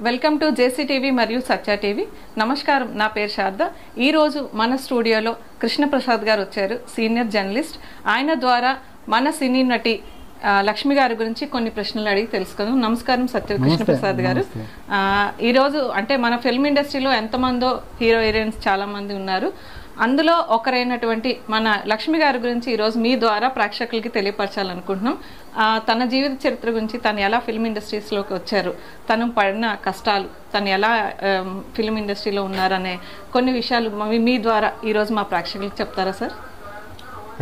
Welcome to JC TV మరియు సత్య TV. నమస్కారం, నా పేరు శారద. ఈరోజు మన స్టూడియోలో కృష్ణప్రసాద్ గారు వచ్చారు, సీనియర్ జర్నలిస్ట్. ఆయన ద్వారా మన సినీ నటి లక్ష్మి గారి గురించి కొన్ని ప్రశ్నలు అడిగి తెలుసుకుందాం. నమస్కారం కృష్ణప్రసాద్ గారు. ఈరోజు అంటే మన ఫిల్మ్ ఇండస్ట్రీలో ఎంతమందో హీరో హీరోయిన్స్ చాలా మంది ఉన్నారు. అందులో ఒకరైనటువంటి మన లక్ష్మి గారి గురించి ఈరోజు మీ ద్వారా ప్రేక్షకులకి తెలియపరచాలనుకుంటున్నాం. తన జీవిత చరిత్ర గురించి, తను ఎలా ఫిల్మ్ ఇండస్ట్రీస్లోకి వచ్చారు, తను పడిన కష్టాలు, తను ఎలా ఫిల్మ్ ఇండస్ట్రీలో ఉన్నారనే కొన్ని విషయాలు మీ ద్వారా ఈరోజు మా ప్రేక్షకులకు చెప్తారా సార్?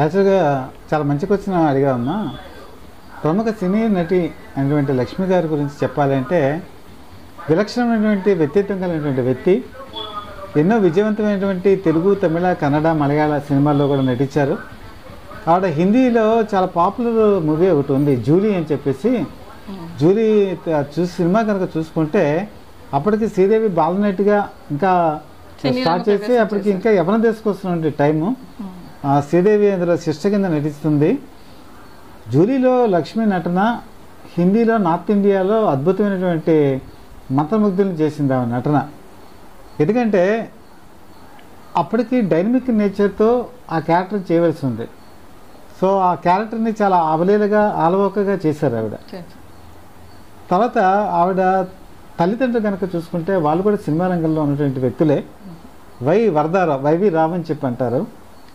యాక్చువల్గా చాలా మంచి క్వశ్చన్ అడిగామమ్మా. ప్రముఖ సినీ నటి అయినటువంటి లక్ష్మి గారి గురించి చెప్పాలంటే విలక్షణమైనటువంటి వ్యక్తిత్వం కలిగినటువంటి వ్యక్తి. ఎన్నో విజయవంతమైనటువంటి తెలుగు, తమిళ, కన్నడ, మలయాళ సినిమాల్లో కూడా నటించారు. ఆవిడ హిందీలో చాలా పాపులర్ మూవీ ఒకటి ఉంది, జూలీ అని చెప్పేసి. జూలీ సినిమా కనుక చూసుకుంటే అప్పటికి శ్రీదేవి బాలనటిగా ఇంకా స్టార్ట్ చేసి అప్పటికి ఇంకా ఎవరిని తీసుకొస్తున్న టైము. శ్రీదేవి అందులో సిస్టర్ కింద నటిస్తుంది. జూలీలో లక్ష్మి నటన హిందీలో, నార్త్ ఇండియాలో అద్భుతమైనటువంటి మంత్రముగ్ధులను చేసింది ఆమె నటన. ఎందుకంటే అప్పటికి డైనమిక్ నేచర్తో ఆ క్యారెక్టర్ చేయవలసి ఉంది. సో ఆ క్యారెక్టర్ని చాలా అవలీలగా ఆలవోకగా చేశారు ఆవిడ. తర్వాత ఆవిడ తల్లిదండ్రులు కనుక చూసుకుంటే వాళ్ళు కూడా సినిమా రంగంలో ఉన్నటువంటి వ్యక్తులే. వైవి రావ్ అని చెప్పి అంటారు.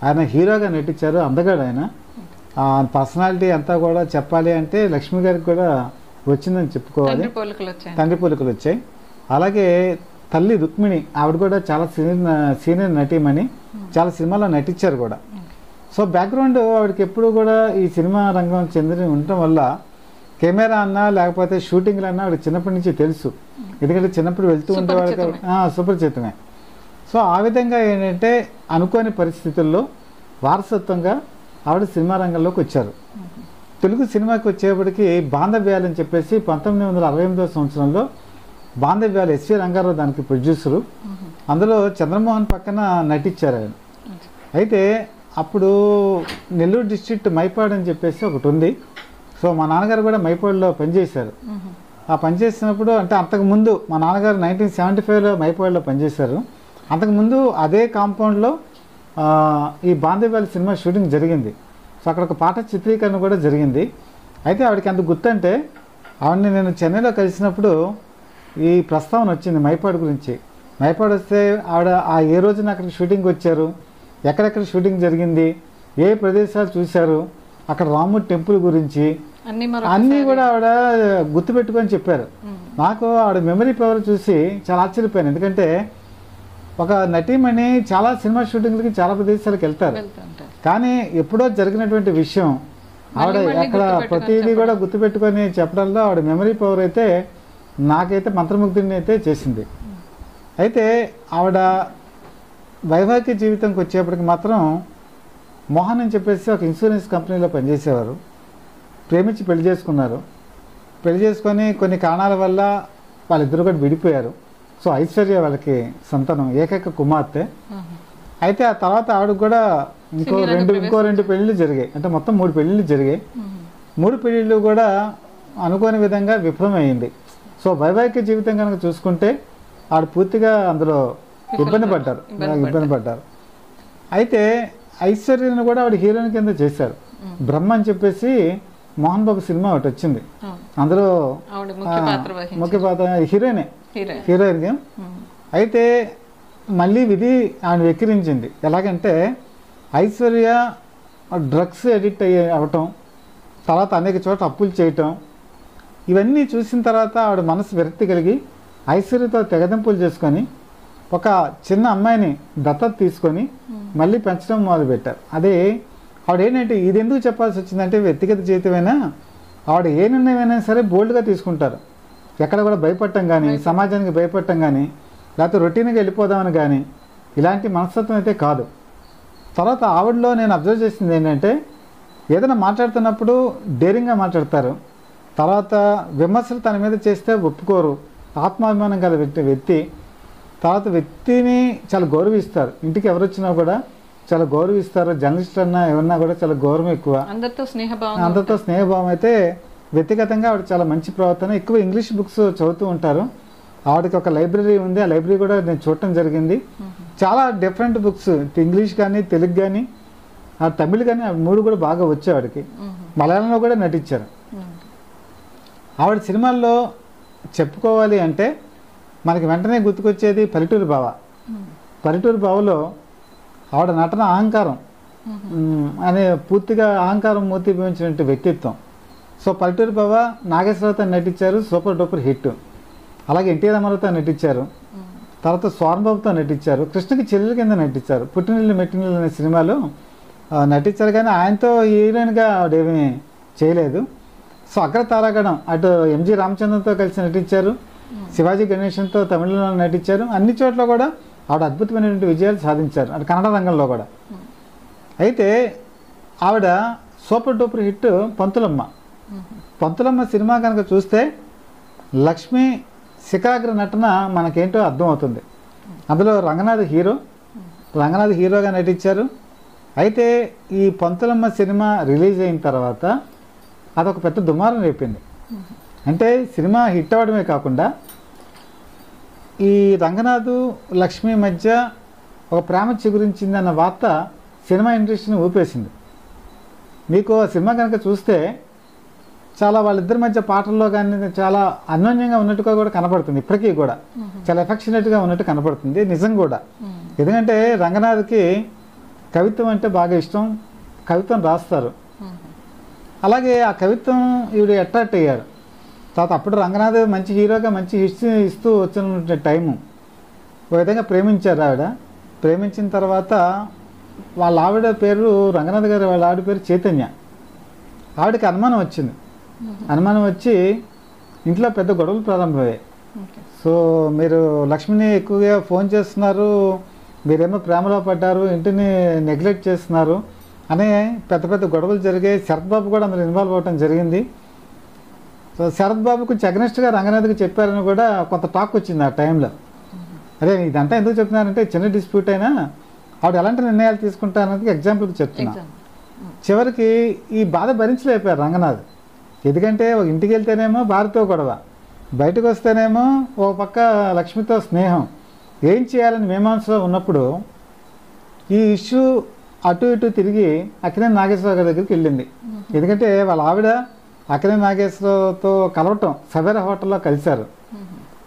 ఆయన హీరోగా నటించారు, అందగాడు ఆయన. ఆ పర్సనాలిటీ అంతా కూడా చెప్పాలి అంటే లక్ష్మి గారికి కూడా వచ్చిందని చెప్పుకోవాలి. తండ్రి పోలికలు వచ్చాయి. అలాగే తల్లి రుక్మిణి, ఆవిడ కూడా చాలా సీనియర్ నటీమణి, చాలా సినిమాలో నటించారు కూడా. సో బ్యాక్గ్రౌండ్ ఆవిడకి ఎప్పుడు కూడా ఈ సినిమా రంగం చెందిన ఉండటం వల్ల కెమెరా అన్నా లేకపోతే షూటింగ్లు అన్నా ఆవిడ చిన్నప్పటి నుంచి తెలుసు. ఎందుకంటే చిన్నప్పుడు వెళ్తూ ఉండేవాళ్ళకి సుపరిచితమే. సో ఆ విధంగా ఏంటంటే అనుకోని పరిస్థితుల్లో వారసత్వంగా ఆవిడ సినిమా రంగంలోకి వచ్చారు. తెలుగు సినిమాకి వచ్చేప్పటికి బాంధవ్యాలు అని చెప్పేసి 1968 సంవత్సరంలో బాంధవ్యాలు, ఎస్వి రంగారావు దానికి ప్రొడ్యూసరు. అందులో చంద్రమోహన్ పక్కన నటించారు ఆయన. అయితే అప్పుడు నెల్లూరు డిస్ట్రిక్ట్ మైపాడు అని చెప్పేసి ఒకటి ఉంది. సో మా నాన్నగారు కూడా మైపాడులో పనిచేశారు. ఆ పనిచేసినప్పుడు అంటే అంతకుముందు మా నాన్నగారు 1975లో మైపాడులో పనిచేశారు. అంతకుముందు అదే కాంపౌండ్లో ఈ బాంధవ్యాల సినిమా షూటింగ్ జరిగింది. సో అక్కడ ఒక పాట చిత్రీకరణ కూడా జరిగింది. అయితే ఆవిడకి అంత గుర్తంటే ఆవిడని నేను చెన్నైలో కలిసినప్పుడు ఈ ప్రస్తావన వచ్చింది మైపాడు గురించి. మైపాడు వస్తే ఆవిడ ఏ రోజున అక్కడికి షూటింగ్ వచ్చారు, ఎక్కడెక్కడ షూటింగ్ జరిగింది, ఏ ప్రదేశాలు చూశారు, అక్కడ రాముడి టెంపుల్ గురించి అన్నీ కూడా ఆవిడ గుర్తుపెట్టుకొని చెప్పారు. నాకు ఆవిడ మెమరీ పవర్ చూసి చాలా ఆశ్చర్యపోయాను. ఎందుకంటే ఒక నటీమణి చాలా సినిమా షూటింగ్లకి చాలా ప్రదేశాలకు వెళ్తారు, కానీ ఎప్పుడో జరిగినటువంటి విషయం ఆవిడ ఎక్కడ ప్రతిదీ కూడా గుర్తుపెట్టుకొని చెప్పడంలో ఆవిడ మెమరీ పవర్ అయితే నాకైతే మంత్రముగ్ధుని అయితే చేసింది. అయితే ఆవిడ వైవాహిక జీవితంకి వచ్చేప్పటికి మాత్రం మోహన్ అని చెప్పేసి ఒక ఇన్సూరెన్స్ కంపెనీలో పనిచేసేవారు. ప్రేమించి పెళ్లి చేసుకున్నారు. పెళ్లి చేసుకొని కొన్ని కారణాల వల్ల వాళ్ళిద్దరు కూడా విడిపోయారు. సో ఐశ్వర్య వాళ్ళకి సంతానం, ఏకైక కుమార్తె. అయితే ఆ తర్వాత ఆవిడకు కూడా ఇంకో రెండు పెళ్ళిళ్ళు జరిగాయి. అంటే మొత్తం 3 పెళ్ళిళ్ళు జరిగాయి. 3 పెళ్ళిళ్ళు కూడా అనుకోని విధంగా విఫలమైంది. సో వైవాహిక జీవితం కనుక చూసుకుంటే ఆవిడ పూర్తిగా అందులో ఇబ్బంది పడ్డారు. అయితే ఐశ్వర్యను కూడా ఆవిడ హీరోయిన్ కింద చేశారు. బ్రహ్మ అని చెప్పేసి మోహన్ బాబు సినిమా ఒకటి వచ్చింది, అందులో ముఖ్య పాత్ర హీరోయిన్. అయితే మళ్ళీ విధి ఆమె వెక్కిరించింది. ఎలాగంటే ఐశ్వర్య డ్రగ్స్ అడిక్ట్ అవ్వటం, తర్వాత అనేక చోట్ల అప్పులు చేయటం, ఇవన్నీ చూసిన తర్వాత ఆవిడ మనసు విరక్తి కలిగి ఐశ్వర్యతో తెగదెంపులు చేసుకొని ఒక చిన్న అమ్మాయిని దత్తత తీసుకొని మళ్ళీ పెంచడం మొదలుపెట్టారు. అదే ఆవిడ ఏంటంటే ఇది ఎందుకు చెప్పాల్సి వచ్చిందంటే వ్యక్తిగత జీవితమైనా ఆవిడ ఏ నిర్ణయమైనా సరే బోల్డ్గా తీసుకుంటారు. ఎక్కడ కూడా భయపడటం కానీ, సమాజానికి భయపడటం కానీ, లేకపోతే రొటీన్గా వెళ్ళిపోదామని కానీ ఇలాంటి మనస్తత్వం అయితే కాదు. తర్వాత ఆవిడలో నేను అబ్జర్వ్ చేసింది ఏంటంటే ఏదైనా మాట్లాడుతున్నప్పుడు డేరింగ్గా మాట్లాడతారు. తర్వాత విమర్శలు తన మీద చేస్తే ఒప్పుకోరు, ఆత్మాభిమానం గల వ్యక్తి. తర్వాత వ్యక్తిని చాలా గౌరవిస్తారు. ఇంటికి ఎవరు వచ్చినా కూడా చాలా గౌరవిస్తారు. జర్నలిస్టులు అన్నా ఎవరన్నా కూడా చాలా గౌరవం ఎక్కువ, అందరితో స్నేహభావం. అయితే వ్యక్తిగతంగా ఆవిడ చాలా మంచి ప్రవర్తన. ఎక్కువ ఇంగ్లీష్ బుక్స్ చదువుతూ ఉంటారు. ఆవిడకి ఒక లైబ్రరీ ఉంది, ఆ లైబ్రరీ కూడా నేను చూడటం జరిగింది. చాలా డిఫరెంట్ బుక్స్, ఇంగ్లీష్ కానీ, తెలుగు కానీ, తమిళ్ కానీ, అవి మూడు కూడా బాగా వచ్చాయి ఆవిడకి. మలయాళంలో కూడా నటించారు. ఆవిడ సినిమాల్లో చెప్పుకోవాలి అంటే మనకి వెంటనే గుర్తుకొచ్చేది పల్లెటూరు బావ. పల్లెటూరు బావలో ఆవిడ నటన అహంకారం అనే పూర్తిగా అహంకారం మూర్తిభవించినటువంటి వ్యక్తిత్వం. సో పల్లెటూరు బావ నాగేశ్వరరావుతో నటించారు, సూపర్ డూపర్ హిట్. అలాగే ఎన్టీ రామారావుతో నటించారు, తర్వాత స్వర్ణబాబుతో నటించారు, కృష్ణకి చెల్లెల కింద నటించారు. పుట్టినీళ్ళు మెట్టినీళ్ళు అనే సినిమాలో నటించారు, కానీ ఆయనతో హీరోయిన్గా ఆవిడేమీ చేయలేదు. సో అగ్రతారాగణం అటు ఎంజి రామచంద్రన్తో కలిసి నటించారు, శివాజీ గణేశన్తో తమిళంలో నటించారు. అన్ని చోట్ల కూడా ఆవిడ అద్భుతమైనటువంటి విజయాలు సాధించారు, అటు కన్నడ రంగంలో కూడా. అయితే ఆవిడ సూపర్ డూపర్ హిట్ పంతులమ్మ. పంతులమ్మ సినిమా కనుక చూస్తే లక్ష్మి శిఖరాగ్ర నటన మనకేంటో అర్థమవుతుంది. అందులో రంగనాథ్ హీరోగా నటించారు. అయితే ఈ పంతులమ్మ సినిమా రిలీజ్ అయిన తర్వాత అదొక పెద్ద దుమారం రేపింది. అంటే సినిమా హిట్ అవ్వడమే కాకుండా ఈ రంగనాథ్ లక్ష్మి మధ్య ఒక ప్రేమ చిగురించిందన్న వార్త సినిమా ఇండస్ట్రీని ఊపేసింది. మీకు ఆ సినిమా కనుక చూస్తే చాలా వాళ్ళిద్దరి మధ్య పాటల్లో కానీ చాలా అన్యోన్యంగా ఉన్నట్టుగా కూడా కనపడుతుంది. ఇప్పటికీ కూడా చాలా ఎఫెక్షనేట్గా ఉన్నట్టు కనపడుతుంది. నిజం కూడా. ఎందుకంటే రంగనాథ్కి కవిత్వం అంటే బాగా ఇష్టం, కవిత్వం రాస్తారు. అలాగే ఆ కవిత్వం ఈవిడ అట్రాక్ట్ అయ్యారు. తర్వాత అప్పుడు రంగనాథ్ మంచి హీరోగా మంచి హిస్టరీ ఇస్తూ వచ్చిన టైము ఒక విధంగా ప్రేమించారు ఆవిడ. ప్రేమించిన తర్వాత వాళ్ళ ఆవిడ పేరు రంగనాథ్ గారు, వాళ్ళ ఆవిడ పేరు చైతన్య. ఆవిడకి అనుమానం వచ్చింది. అనుమానం వచ్చి ఇంట్లో పెద్ద గొడవలు ప్రారంభమయ్యాయి. సో మీరు లక్ష్మిని ఎక్కువగా ఫోన్ చేస్తున్నారు, మీరేమో ప్రేమలో పడ్డారు, ఇంటిని నెగ్లెక్ట్ చేస్తున్నారు అనే పెద్ద పెద్ద గొడవలు జరిగాయి. శరత్ బాబు కూడా అందులో ఇన్వాల్వ్ అవ్వడం జరిగింది. సో శరత్ బాబు కొంచెం అగ్నెస్ట్గా రంగనాథ్కి చెప్పారని కూడా కొంత టాక్ వచ్చింది ఆ టైంలో. అదే ఇదంతా ఎందుకు చెప్తున్నారంటే చిన్న డిస్ప్యూట్ అయినా ఆవిడ ఎలాంటి నిర్ణయాలు తీసుకుంటారనేది ఎగ్జాంపుల్కి చెప్తున్నా. చివరికి ఈ బాధ భరించలేపారు రంగనాథ్. ఎందుకంటే ఒక ఇంటికి వెళ్తేనేమో భార్యతో గొడవ, బయటకు వస్తేనేమో ఓ పక్క లక్ష్మితో స్నేహం, ఏం చేయాలని మీమాంసలో ఉన్నప్పుడు ఈ ఇష్యూ అటు ఇటు తిరిగి అక్కినేని నాగేశ్వరరావు గారి దగ్గరికి వెళ్ళింది. ఎందుకంటే వాళ్ళ ఆవిడ అక్కినేని నాగేశ్వరరావుతో కలవటం సవేరా హోటల్లో కలిశారు.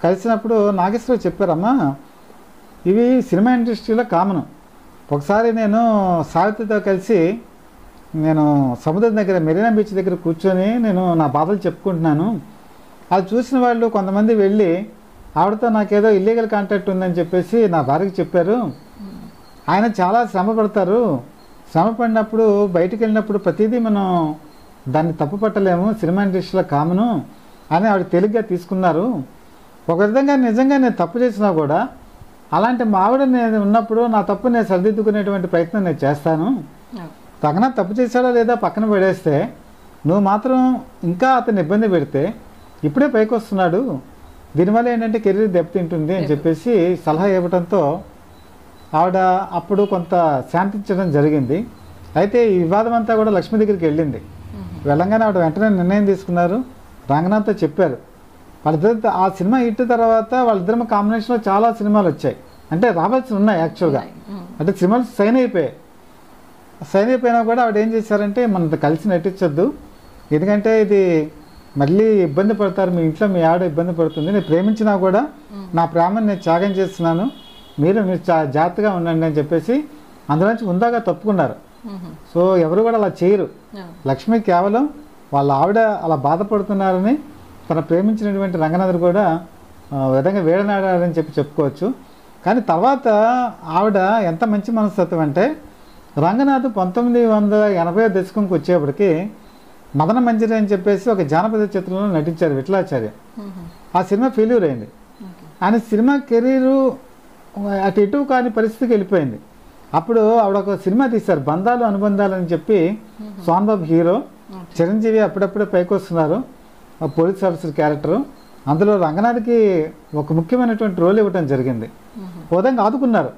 కలిసినప్పుడు నాగేశ్వరరావు చెప్పారమ్మా, ఇవి సినిమా ఇండస్ట్రీలో కామను. ఒకసారి నేను సావిత్రితో కలిసి నేను సముద్రం దగ్గర మెరీనా బీచ్ దగ్గర కూర్చొని నేను నా బాధలు చెప్పుకుంటున్నాను. అది చూసిన వాళ్ళు కొంతమంది వెళ్ళి ఆవిడతో నాకేదో ఇల్లీగల్ కాంటాక్ట్ ఉందని చెప్పేసి నా భార్యకి చెప్పారు. ఆయన చాలా శ్రమ పడతారు, శ్రమ పడినప్పుడు బయటికి వెళ్ళినప్పుడు ప్రతిదీ మనం దాన్ని తప్పు పట్టలేము, సినిమా ఇండస్ట్రీలో కామను అని ఆవిడ తేలిగ్గా తీసుకున్నారు. ఒక విధంగా నిజంగా నేను తప్పు చేసినా కూడా అలాంటి మా ఆవిడ నేను ఉన్నప్పుడు నా తప్పు నేను సరిదిద్దుకునేటువంటి ప్రయత్నం నేను చేస్తాను. తగిన తప్పు చేశాడో లేదా పక్కన పడేస్తే నువ్వు మాత్రం ఇంకా అతన్ని ఇబ్బంది పెడితే ఇప్పుడే పైకి వస్తున్నాడు, దీనివల్ల ఏంటంటే కెరీర్ దెబ్బతింటుంది అని చెప్పేసి సలహా ఇవ్వడంతో ఆవిడ అప్పుడు కొంత శాంతించడం జరిగింది. అయితే ఈ వివాదం అంతా కూడా లక్ష్మి దగ్గరికి వెళ్ళింది. వెళ్ళంగానే ఆవిడ వెంటనే నిర్ణయం తీసుకున్నారు, రంగనాథ్తో చెప్పారు. వాళ్ళిద్దరు ఆ సినిమా హిట్ తర్వాత వాళ్ళిద్దరు కాంబినేషన్లో చాలా సినిమాలు వచ్చాయి, అంటే రావాల్సి ఉన్నాయి యాక్చువల్గా. అంటే సినిమాలు సైన్ అయిపోయినా కూడా ఆవిడ ఏం చేశారంటే మనతో కలిసి నటించొద్దు, ఎందుకంటే ఇది మళ్ళీ ఇబ్బంది పడతారు, మీ ఇంట్లో మీ ఆవిడ ఇబ్బంది పడుతుంది, నేను ప్రేమించినా కూడా నా ప్రేమను నేను త్యాగం చేస్తున్నాను, మీరు జాగ్రత్తగా ఉండండి అని చెప్పేసి అందులోంచి ముందాగా తప్పుకున్నారు. సో ఎవరు కూడా అలా చేయరు. లక్ష్మి కేవలం వాళ్ళ ఆవిడ అలా బాధపడుతున్నారని తన ప్రేమించినటువంటి రంగనాథుడు కూడా విధంగా వేడనాడారని చెప్పుకోవచ్చు. కానీ తర్వాత ఆవిడ ఎంత మంచి మనస్తత్వం అంటే, రంగనాథ్ 1980 దశకంకి వచ్చేప్పటికి మదన మంజరి అని చెప్పేసి ఒక జానపద చిత్రంలో నటించారు విఠలాచార్య. ఆ సినిమా ఫెయిల్యూర్ అయింది. ఆయన సినిమా కెరీరు అటు ఇటు కాని పరిస్థితికి వెళ్ళిపోయింది. అప్పుడు ఆవిడ ఒక సినిమా తీశారు, బంధాలు అనుబంధాలు అని చెప్పి. సోన్ బాబు హీరో, చిరంజీవి అప్పుడప్పుడే పైకి వస్తున్నారు, పోలీస్ ఆఫీసర్ క్యారెక్టరు. అందులో రంగనాథ్కి ఒక ముఖ్యమైనటువంటి రోల్ ఇవ్వడం జరిగింది. విధంగా ఆదుకున్నారు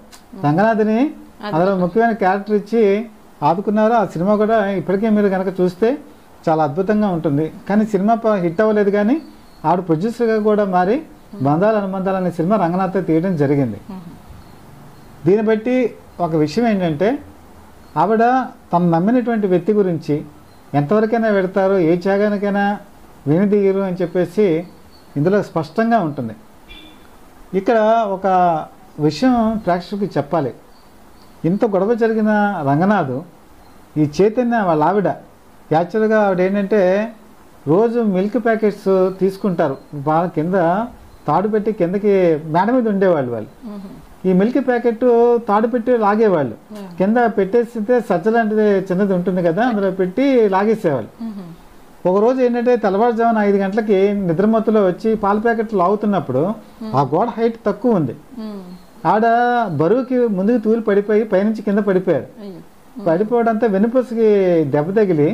రంగనాథ్ని, అందులో ముఖ్యమైన క్యారెక్టర్ ఇచ్చి ఆదుకున్నారు. ఆ సినిమా కూడా ఇప్పటికే మీరు కనుక చూస్తే చాలా అద్భుతంగా ఉంటుంది. కానీ సినిమా హిట్ అవ్వలేదు, కానీ ఆవిడ ప్రొడ్యూసర్గా కూడా మారి బంధాలు అనుబంధాలు అనే సినిమా రంగనాథ్తో తీయడం జరిగింది. దీన్ని బట్టి ఒక విషయం ఏంటంటే, ఆవిడ తను నమ్మినటువంటి వ్యక్తి గురించి ఎంతవరకైనా పెడతారో, ఏ త్యాగానికైనా వెనుదిగరు అని చెప్పేసి ఇందులో స్పష్టంగా ఉంటుంది. ఇక్కడ ఒక విషయం ప్రేక్షకులకు చెప్పాలి. ఇంత గొడవ జరిగిన రంగనాథ్ ఈ చైతన్య వాళ్ళ ఆవిడ యాక్చువల్గా ఆవిడ ఏంటంటే రోజు మిల్క్ ప్యాకెట్స్ తీసుకుంటారు, వాళ్ళ కింద తాడు పెట్టి కిందకి మేడ మీద ఉండేవాళ్ళు. వాళ్ళు ఈ మిల్క్ ప్యాకెట్ తాడు పెట్టి లాగేవాళ్ళు, కింద పెట్టేస్తే సజ్జలాంటిది చిన్నది ఉంటుంది కదా, అందులో పెట్టి లాగేసేవాళ్ళు. ఒకరోజు ఏంటంటే తెల్లవారుజామున 5 గంటలకి నిద్రమత్తులో వచ్చి పాల ప్యాకెట్లు లాగుతున్నప్పుడు ఆ గోడ హైట్ తక్కువ ఉంది, ఆడ బరువుకి ముందుకు తూలి పడిపోయి పైనుంచి కింద పడిపోయారు. పడిపోవడంతో వెనుపసుకి దెబ్బ తగిలి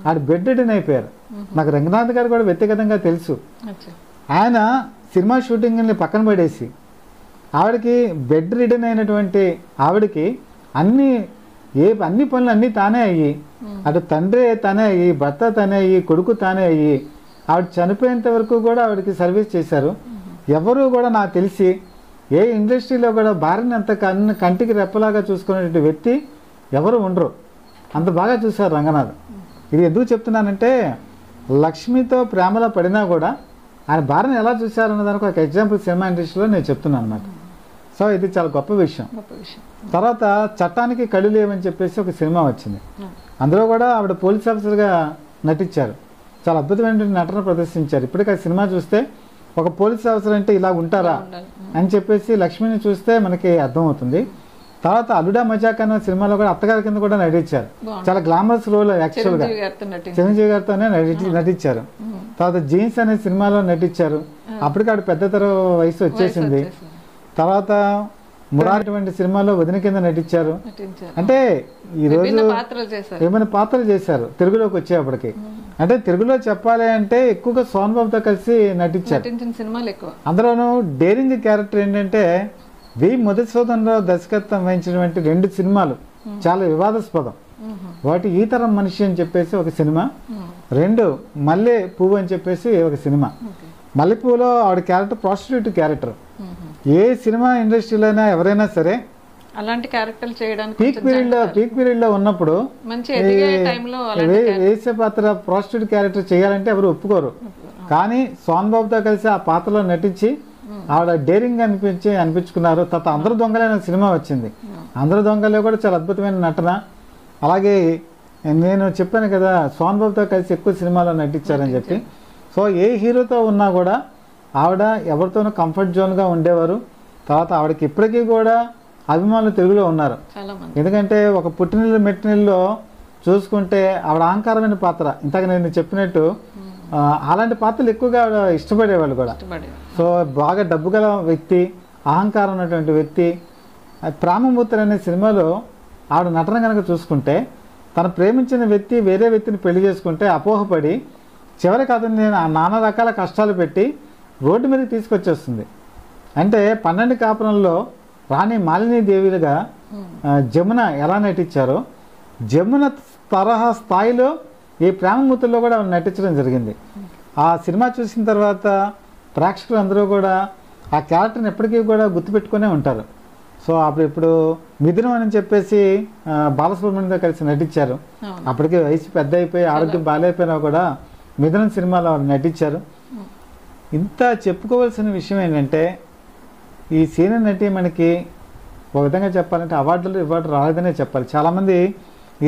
ఆడ బెడ్ రిటర్న్ అయిపోయారు. నాకు రంగనాథ్ గారు కూడా వ్యక్తిగతంగా తెలుసు. ఆయన సినిమా షూటింగ్ని పక్కన పడేసి ఆవిడకి బెడ్ రిటర్న్ అయినటువంటి ఆవిడకి అన్ని పనులు అన్నీ తానే అయ్యి, అటు తండ్రి తనే అయ్యి, భర్త తనే అయ్యి, కొడుకు తానే అయ్యి, ఆవిడ చనిపోయేంత వరకు కూడా ఆవిడకి సర్వీస్ చేశారు. ఎవరు కూడా నాకు తెలిసి ఏ ఇండస్ట్రీలో కూడా భార్యని అంత కంటికి రెప్పలాగా చూసుకునేటువంటి వ్యక్తి ఎవరు ఉండరు, అంత బాగా చూశారు రంగనాథ్. ఇది ఎందుకు చెప్తున్నానంటే, లక్ష్మితో ప్రేమలో పడినా కూడా ఆయన భార్యను ఎలా చూశారన్న దానికి ఒక ఎగ్జాంపుల్ సినిమా ఇండస్ట్రీలో నేను చెప్తున్నాను అనమాట. సో ఇది చాలా గొప్ప విషయం. తర్వాత చట్టానికి కళ్ళు లేవని చెప్పేసి ఒక సినిమా వచ్చింది. అందులో కూడా ఆవిడ పోలీస్ ఆఫీసర్గా నటించారు, చాలా అద్భుతమైన నటన ప్రదర్శించారు. ఇప్పటికీ ఆ సినిమా చూస్తే ఒక పోలీస్ ఆఫీసర్ అంటే ఇలా ఉంటారా అని చెప్పేసి లక్ష్మిని చూస్తే మనకి అర్థమవుతుంది. తర్వాత అల్లుడా మజాక్ అనే సినిమాలో కూడా అత్తగారి కింద కూడా నటించారు, చాలా గ్లామరస్ రోల్ యాక్చువల్గా చిరంజీవి గారితోనే నటించారు. తర్వాత జీన్స్ అనే సినిమాలో నటించారు, అప్పటికి ఆవిడ పెద్దతర వయసు వచ్చేసింది. తర్వాత మురాటువంటి సినిమాలో వదిన కింద నటించారు. అంటే ఈ రోజు ఏమైనా పాత్రలు చేశారు తెలుగులోకి వచ్చేప్పటికి. అంటే తెలుగులో చెప్పాలి అంటే ఎక్కువగా సోన్ బాబుతో కలిసి నటించారు. అందులోనూ డేరింగ్ క్యారెక్టర్ ఏంటంటే, వి మధుసూదనరావు దర్శకత్వం వహించినటువంటి 2 సినిమాలు చాలా వివాదాస్పదం. వాటి ఈ తరం మనిషి అని చెప్పేసి ఒక సినిమా, 2 మల్లె పువ్వు అని చెప్పేసి ఒక సినిమా. మల్లె పువ్వులో ఆవిడ క్యారెక్టర్ ప్రాస్టిట్యూట్ క్యారెక్టర్. ఏ సినిమా ఇండస్ట్రీలో ఎవరైనా సరే అలాంటి క్యారెక్టర్లు చేయడానికి పీక్ పీరియడ్ లో ఉన్నప్పుడు వేసే పాత్ర ప్రాస్టిట్యూట్ క్యారెక్టర్ చేయాలంటే ఎవరు ఒప్పుకోరు. కానీ సోన్ బాబుతో కలిసి ఆ పాత్రలో నటించి ఆవిడ డేరింగ్ అనిపించుకున్నారు. తర్వాత అందరు దొంగలే అనే సినిమా వచ్చింది. అందరు దొంగలే కూడా చాలా అద్భుతమైన నటన. అలాగే నేను చెప్పాను కదా సోన్ బాబుతో కలిసి ఎక్కువ సినిమాలో నటించారని చెప్పి. సో ఏ హీరోతో ఉన్నా కూడా ఆవిడ ఎవరితోనూ కంఫర్ట్ జోన్గా ఉండేవారు. తర్వాత ఆవిడకి ఇప్పటికీ కూడా అభిమానులు తెలుగులో ఉన్నారు. ఎందుకంటే ఒక పుట్టినీళ్ళు మెట్టినీళ్ళలో చూసుకుంటే ఆవిడ అహంకారమైన పాత్ర, ఇంతకు నేను చెప్పినట్టు అలాంటి పాత్రలు ఎక్కువగా ఆవిడ ఇష్టపడేవాళ్ళు కూడా. సో బాగా డబ్బు గల వ్యక్తి, అహంకారం ఉన్నటువంటి వ్యక్తి. ప్రేమమూర్తులు అనే సినిమాలో ఆవిడ నటన కనుక చూసుకుంటే, తను ప్రేమించిన వ్యక్తి వేరే వ్యక్తిని పెళ్లి చేసుకుంటే అపోహపడి చివరికి అతన్ని నానా రకాల కష్టాలు పెట్టి రోడ్డు మీదకి తీసుకొచ్చేస్తుంది. అంటే 12 కాపురంలో రాణి మాలినీదేవిగా జమున ఎలా నటించారో, జమున తరహా స్థాయిలో ఈ ప్రేమమూర్తుల్లో కూడా నటించడం జరిగింది. ఆ సినిమా చూసిన తర్వాత ప్రేక్షకులు అందరూ కూడా ఆ క్యారెక్టర్ని ఎప్పటికీ కూడా గుర్తుపెట్టుకునే ఉంటారు. సో ఇప్పుడు మిథునం అని చెప్పేసి బాలసుబ్రహ్మణ్యంతో కలిసి నటించారు. అప్పటికి వయసు పెద్ద అయిపోయి ఆరోగ్యం బాగాలేకపోయినా కూడా మిథునం సినిమాలో నటించారు. ఇంత చెప్పుకోవాల్సిన విషయం ఏంటంటే ఈ సీనియర్ నటి మనకి ఒక విధంగా చెప్పాలంటే అవార్డు రాలేదనే చెప్పాలి. చాలామంది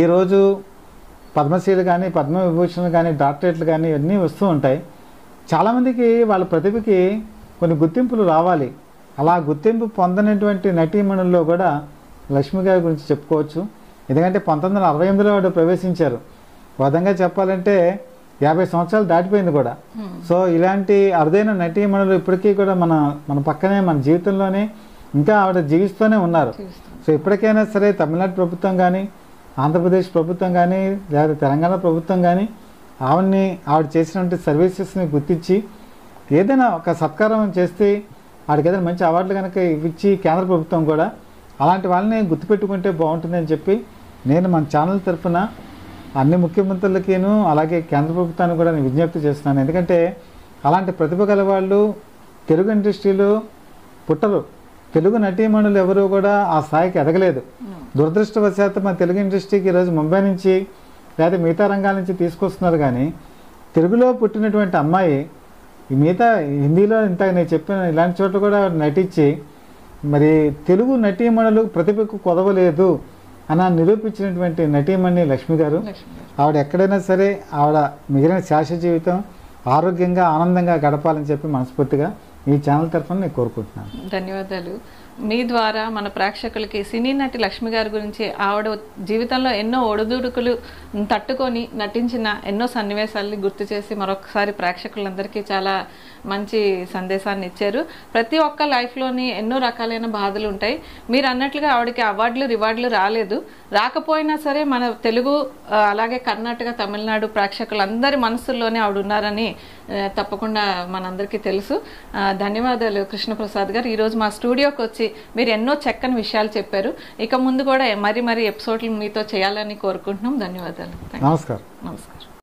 ఈరోజు పద్మశ్రీలు కానీ పద్మవిభూషణలు కానీ డాక్టరేట్లు కానీ ఇవన్నీ వస్తూ ఉంటాయి. చాలామందికి వాళ్ళ ప్రతిభకి కొన్ని గుర్తింపులు రావాలి. అలా గుర్తింపు పొందనటువంటి నటీమణుల్లో కూడా లక్ష్మి గారి గురించి చెప్పుకోవచ్చు. ఎందుకంటే 1968లో ఆవిడ ప్రవేశించారు. ఒక విధంగా చెప్పాలంటే 50 సంవత్సరాలు దాటిపోయింది కూడా. సో ఇలాంటి అరుదైన నటీమణులు ఇప్పటికీ కూడా మన పక్కనే మన జీవితంలోనే ఇంకా ఆవిడ జీవిస్తూనే ఉన్నారు. సో ఇప్పటికైనా సరే తమిళనాడు ప్రభుత్వం కానీ ఆంధ్రప్రదేశ్ ప్రభుత్వం కానీ లేదా తెలంగాణ ప్రభుత్వం కానీ ఆవిడ చేసినటువంటి సర్వీసెస్ని గుర్తించి ఏదైనా ఒక సత్కారం చేస్తే ఆవిడకి ఏదైనా మంచి అవార్డులు కనుక ఇచ్చి కేంద్ర ప్రభుత్వం కూడా అలాంటి వాళ్ళని గుర్తుపెట్టుకుంటే బాగుంటుందని చెప్పి నేను మన ఛానల్ తరఫున అన్ని ముఖ్యమంత్రులకిను అలాగే కేంద్ర ప్రభుత్వాన్ని కూడా నేను విజ్ఞప్తి చేస్తున్నాను. ఎందుకంటే అలాంటి ప్రతిభ గల వాళ్ళు తెలుగు ఇండస్ట్రీలో పుట్టరు. తెలుగు నటీమణులు ఎవరు కూడా ఆ స్థాయికి ఎదగలేదు. దురదృష్టవశాత్తు మన తెలుగు ఇండస్ట్రీకి ఈరోజు ముంబై నుంచి లేదా మిగతా రంగాల నుంచి తీసుకొస్తున్నారు. కానీ తెలుగులో పుట్టినటువంటి అమ్మాయి ఈ మిగతా హిందీలో నేను చెప్పిన ఇలాంటి చోట్ల కూడా నటించి మరి తెలుగు నటీమణులు ప్రతిభకు కొదవలేదు అని నిరూపించినటువంటి నటీమణి లక్ష్మి గారు. ఆవిడ ఎక్కడైనా సరే ఆవిడ మిగిలిన శాశ్వత జీవితం ఆరోగ్యంగా ఆనందంగా గడపాలని చెప్పి మనస్ఫూర్తిగా ఈ ఛానల్ తరఫున నేను కోరుకుంటున్నాను. ధన్యవాదాలు. మీ ద్వారా మన ప్రేక్షకులకి సినీ నటి లక్ష్మి గారి గురించి ఆవిడ జీవితంలో ఎన్నో ఒడిదుడుకులు తట్టుకొని నటించిన ఎన్నో సన్నివేశాలని గుర్తు చేసి మరొకసారి ప్రేక్షకులందరికీ చాలా మంచి సందేశాన్ని ఇచ్చారు. ప్రతి ఒక్క లైఫ్లోని ఎన్నో రకాలైన బాధలు ఉంటాయి. మీరు అన్నట్లుగా ఆవిడకి అవార్డులు రివార్డులు రాలేదు. రాకపోయినా సరే మన తెలుగు అలాగే కర్ణాటక తమిళనాడు ప్రేక్షకులందరి మనసుల్లోనే ఆవిడ ఉన్నారని తప్పకుండా మనందరికీ తెలుసు. ధన్యవాదాలు కృష్ణప్రసాద్ గారు. ఈరోజు మా స్టూడియోకి వచ్చి మీరు ఎన్నో చక్కని విషయాలు చెప్పారు. ఇక ముందు కూడా మరి ఎపిసోడ్లు మీతో చేయాలని కోరుకుంటున్నాం. ధన్యవాదాలు. నమస్కారం. నమస్కారం.